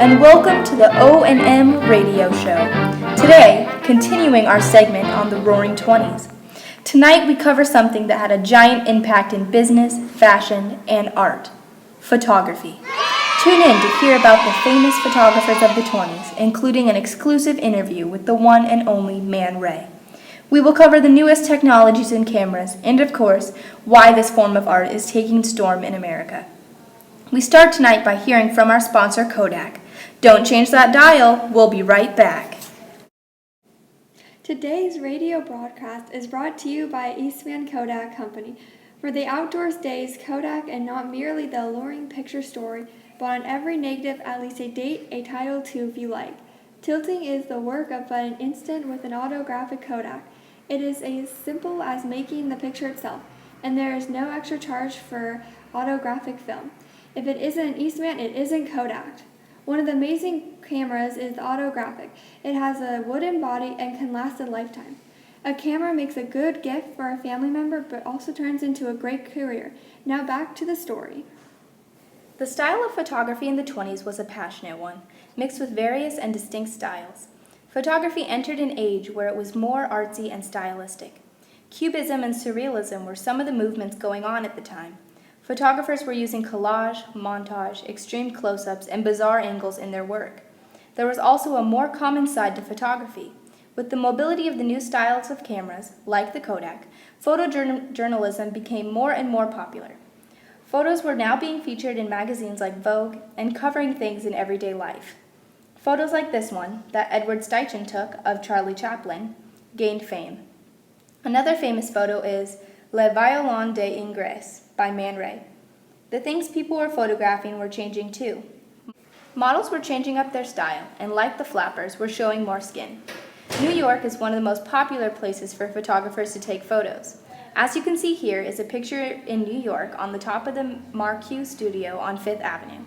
and welcome to the O&M Radio Show. Today, continuing our segment on the Roaring Twenties. Tonight we cover something that had a giant impact in business, fashion, and art: photography. Tune in to hear about the famous photographers of the 20s, including an exclusive interview with the one and only Man Ray. We will cover the newest technologies in cameras and, of course, why this form of art is taking storm in America. We start tonight by hearing from our sponsor, Kodak. Don't change that dial. We'll be right back. Today's radio broadcast is brought to you by Eastman Kodak Company. For the outdoors days, Kodak, and not merely the alluring picture story, but on every negative at least a date, a title too if you like. Tilting is the work of but an instant with an autographic Kodak. It is as simple as making the picture itself, and there is no extra charge for autographic film. If it isn't an Eastman, it isn't Kodak. One of the amazing cameras is the autographic. It has a wooden body and can last a lifetime. A camera makes a good gift for a family member, but also turns into a great career. Now back to the story. The style of photography in the 20s was a passionate one, mixed with various and distinct styles. Photography entered an age where it was more artsy and stylistic. Cubism and surrealism were some of the movements going on at the time. Photographers were using collage, montage, extreme close-ups, and bizarre angles in their work. There was also a more common side to photography. With the mobility of the new styles of cameras, like the Kodak, photojournalism became more and more popular. Photos were now being featured in magazines like Vogue and covering things in everyday life. Photos like this one, that Edward Steichen took of Charlie Chaplin, gained fame. Another famous photo is Le Violon de Ingress by Man Ray. The things people were photographing were changing too. Models were changing up their style, and like the flappers, were showing more skin. New York is one of the most popular places for photographers to take photos. As you can see here is a picture in New York on the top of the Marquee studio on Fifth Avenue.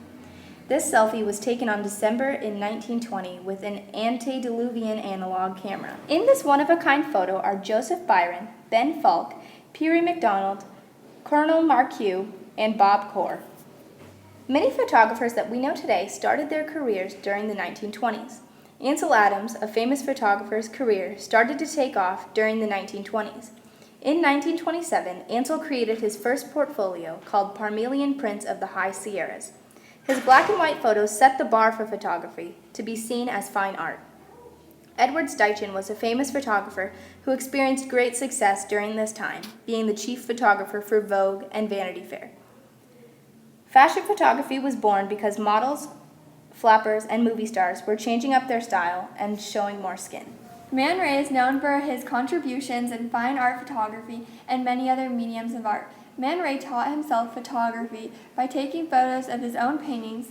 This selfie was taken on December in 1920 with an antediluvian analog camera. In this one-of-a-kind photo are Joseph Byron, Ben Falk, Peary MacDonald, Colonel Marquee, and Bob Core. Many photographers that we know today started their careers during the 1920s. Ansel Adams, a famous photographer's career, started to take off during the 1920s. In 1927, Ansel created his first portfolio called Parmelian Prints of the High Sierras. His black and white photos set the bar for photography, to be seen as fine art. Edward Steichen was a famous photographer who experienced great success during this time, being the chief photographer for Vogue and Vanity Fair. Fashion photography was born because models, flappers, and movie stars were changing up their style and showing more skin. Man Ray is known for his contributions in fine art photography and many other mediums of art. Man Ray taught himself photography by taking photos of his own paintings,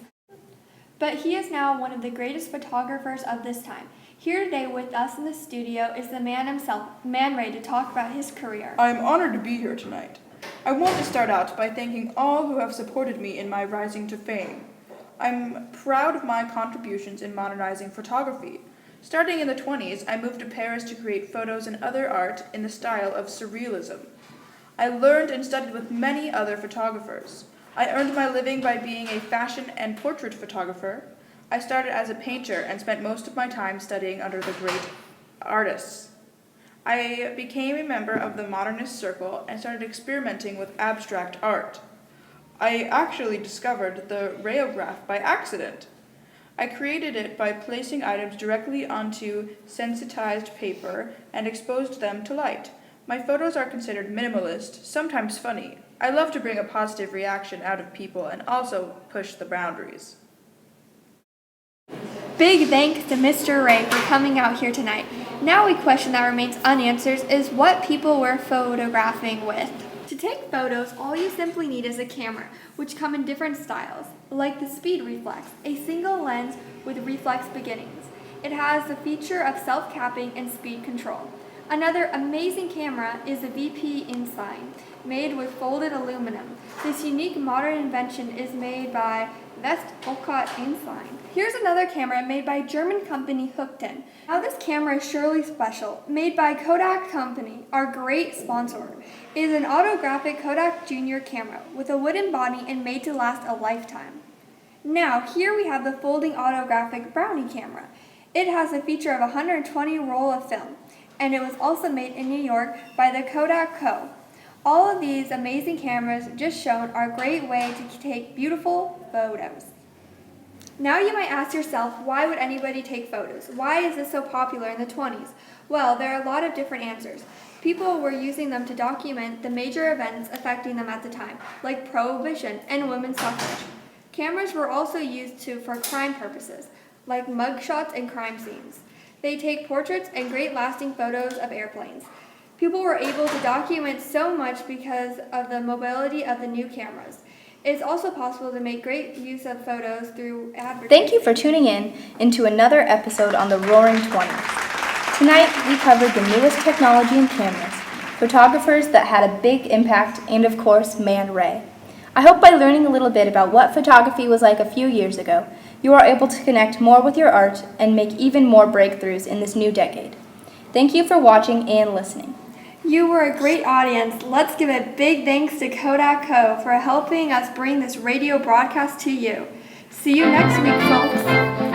but he is now one of the greatest photographers of this time. Here today with us in the studio is the man himself, Man Ray, to talk about his career. I am honored to be here tonight. I want to start out by thanking all who have supported me in my rising to fame. I'm proud of my contributions in modernizing photography. Starting in the 20s, I moved to Paris to create photos and other art in the style of surrealism. I learned and studied with many other photographers. I earned my living by being a fashion and portrait photographer. I started as a painter and spent most of my time studying under the great artists. I became a member of the modernist circle and started experimenting with abstract art. I actually discovered the rayograph by accident. I created it by placing items directly onto sensitized paper and exposed them to light. My photos are considered minimalist, sometimes funny. I love to bring a positive reaction out of people and also push the boundaries. Big thanks to Mr. Ray for coming out here tonight. Now a question that remains unanswered is what people were photographing with. To take photos, all you simply need is a camera, which come in different styles, like the Speed Reflex, a single lens with reflex beginnings. It has the feature of self-capping and speed control. Another amazing camera is the VP Insign, made with folded aluminum. This unique modern invention is made by West Olcott Insign. Here's another camera made by German company Hookton. Now this camera is surely special, made by Kodak Company, our great sponsor. It is an autographic Kodak Junior camera with a wooden body and made to last a lifetime. Now, here we have the folding autographic Brownie camera. It has a feature of 120 roll of film, and it was also made in New York by the Kodak Co. All of these amazing cameras just showed are a great way to take beautiful photos. Now you might ask yourself, why would anybody take photos? Why is this so popular in the 20s? Well, there are a lot of different answers. People were using them to document the major events affecting them at the time, like Prohibition and women's suffrage. Cameras were also used for crime purposes, like mugshots and crime scenes. They take portraits and great lasting photos of airplanes. People were able to document so much because of the mobility of the new cameras. It is also possible to make great use of photos through advertising. Thank you for tuning in into another episode on the Roaring 20s. Tonight, we covered the newest technology in cameras, photographers that had a big impact, and of course, Man Ray. I hope by learning a little bit about what photography was like a few years ago, you are able to connect more with your art and make even more breakthroughs in this new decade. Thank you for watching and listening. You were a great audience. Let's give a big thanks to Kodak Co. for helping us bring this radio broadcast to you. See you next week, folks.